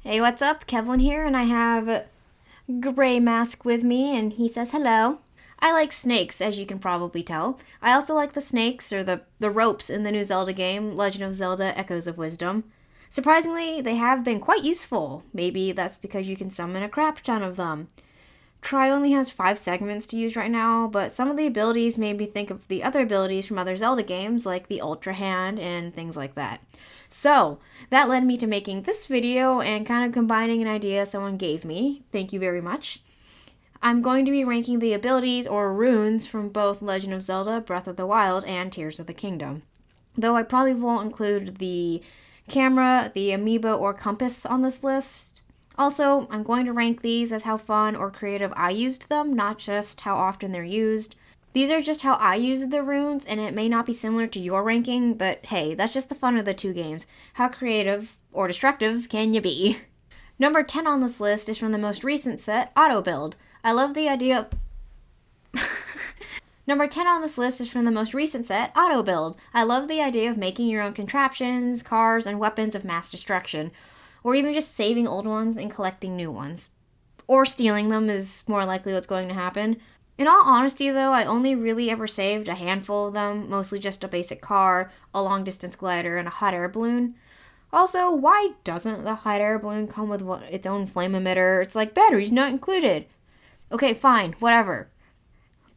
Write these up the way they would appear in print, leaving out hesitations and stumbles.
Hey, what's up? Kevlin here, and I have Gray Mask with me, and he says hello. I like snakes, as you can probably tell. I also like the snakes, or the ropes in the new Zelda game, Legend of Zelda Echoes of Wisdom. Surprisingly, they have been quite useful. Maybe that's because you can summon a crap ton of them. Tri only has 5 segments to use right now, but some of the abilities made me think of the other abilities from other Zelda games, like the Ultra Hand and things like that. So, that led me to making this video and kind of combining an idea someone gave me. Thank you very much. I'm going to be ranking the abilities or runes from both Legend of Zelda, Breath of the Wild, and Tears of the Kingdom. Though I probably won't include the camera, the amoeba, or compass on this list. Also, I'm going to rank these as how fun or creative I used them, not just how often they're used. These are just how I used the runes, and it may not be similar to your ranking, but hey, that's just the fun of the two games. How creative or destructive can you be? Number 10 on this list is from the most recent set, Auto Build. I love the idea of Number 10 on this list is from the most recent set, Auto Build. I love the idea of making your own contraptions, cars, and weapons of mass destruction, or even just saving old ones and collecting new ones. Or stealing them is more likely what's going to happen. In all honesty, though, I only really ever saved a handful of them, mostly just a basic car, a long distance glider, and a hot air balloon. Also, why doesn't the hot air balloon come with its own flame emitter? It's like batteries not included. Okay, fine, whatever.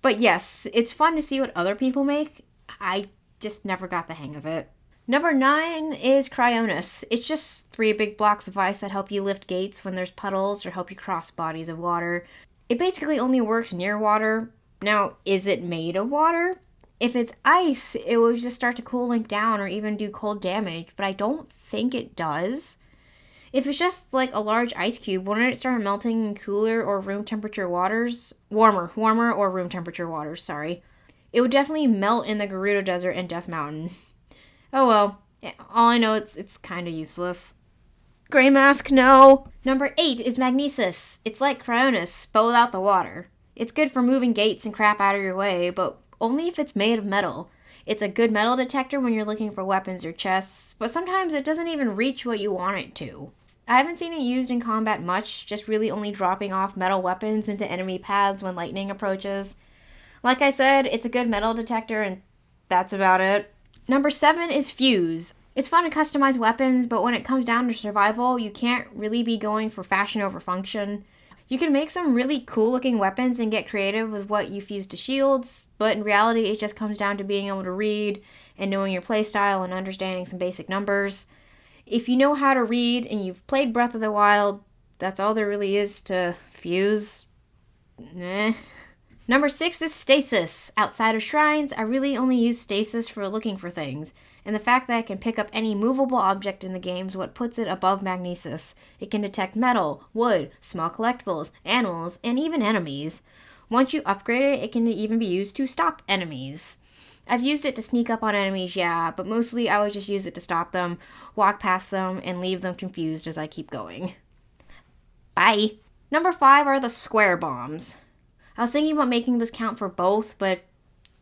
But yes, it's fun to see what other people make. I just never got the hang of it. Number 9 is Cryonis. It's just 3 big blocks of ice that help you lift gates when there's puddles or help you cross bodies of water. It basically only works near water. Now, is it made of water? If it's ice, it will just start to cool Link down or even do cold damage, but I don't think it does. If it's just like a large ice cube, wouldn't it start melting in cooler or room temperature waters? Warmer or room temperature waters, sorry. It would definitely melt in the Gerudo Desert and Death Mountain. Oh well, all I know it's kind of useless. Gray Mask, no! Number 8 is Magnesis. It's like Cryonis, but without the water. It's good for moving gates and crap out of your way, but only if it's made of metal. It's a good metal detector when you're looking for weapons or chests, but sometimes it doesn't even reach what you want it to. I haven't seen it used in combat much, just really only dropping off metal weapons into enemy paths when lightning approaches. Like I said, it's a good metal detector, and that's about it. Number 7 is Fuse. It's fun to customize weapons, but when it comes down to survival, you can't really be going for fashion over function. You can make some really cool looking weapons and get creative with what you fuse to shields, but in reality it just comes down to being able to read and knowing your playstyle and understanding some basic numbers. If you know how to read and you've played Breath of the Wild, that's all there really is to Fuse. Number 6 is Stasis. Outside of shrines, I really only use Stasis for looking for things, and the fact that it can pick up any movable object in the game is what puts it above Magnesis. It can detect metal, wood, small collectibles, animals, and even enemies. Once you upgrade it, it can even be used to stop enemies. I've used it to sneak up on enemies, yeah, but mostly I would just use it to stop them, walk past them, and leave them confused as I keep going. Bye! Number 5 are the square bombs. I was thinking about making this count for both, but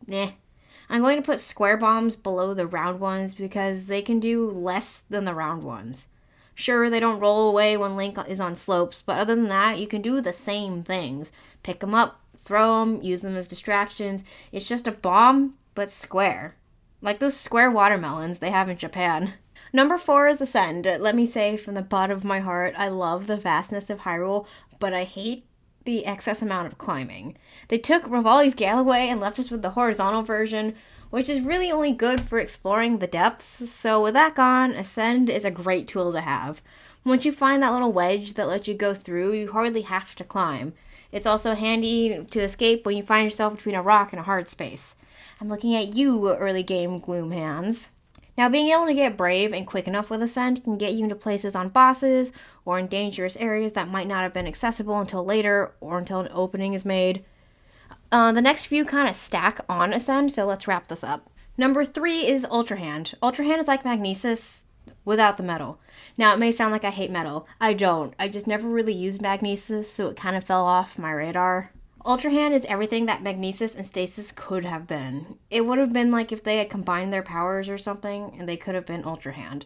I'm going to put square bombs below the round ones because they can do less than the round ones. Sure, they don't roll away when Link is on slopes, but other than that, you can do the same things. Pick them up, throw them, use them as distractions. It's just a bomb, but square. Like those square watermelons they have in Japan. Number 4 is Ascend. Let me say from the bottom of my heart, I love the vastness of Hyrule, but I hate the excess amount of climbing. They took Revali's Gale away and left us with the horizontal version, which is really only good for exploring the depths, so with that gone, Ascend is a great tool to have. Once you find that little wedge that lets you go through, you hardly have to climb. It's also handy to escape when you find yourself between a rock and a hard space. I'm looking at you, early game gloom hands. Now, being able to get brave and quick enough with Ascend can get you into places on bosses or in dangerous areas that might not have been accessible until later or until an opening is made. The next few kind of stack on Ascend, so let's wrap this up. Number 3 is Ultra Hand. Ultra Hand is like Magnesis without the metal. Now, it may sound like I hate metal. I don't. I just never really used Magnesis, so it kind of fell off my radar. Ultra Hand is everything that Magnesis and Stasis could have been. It would have been like if they had combined their powers or something, and they could have been Ultra Hand.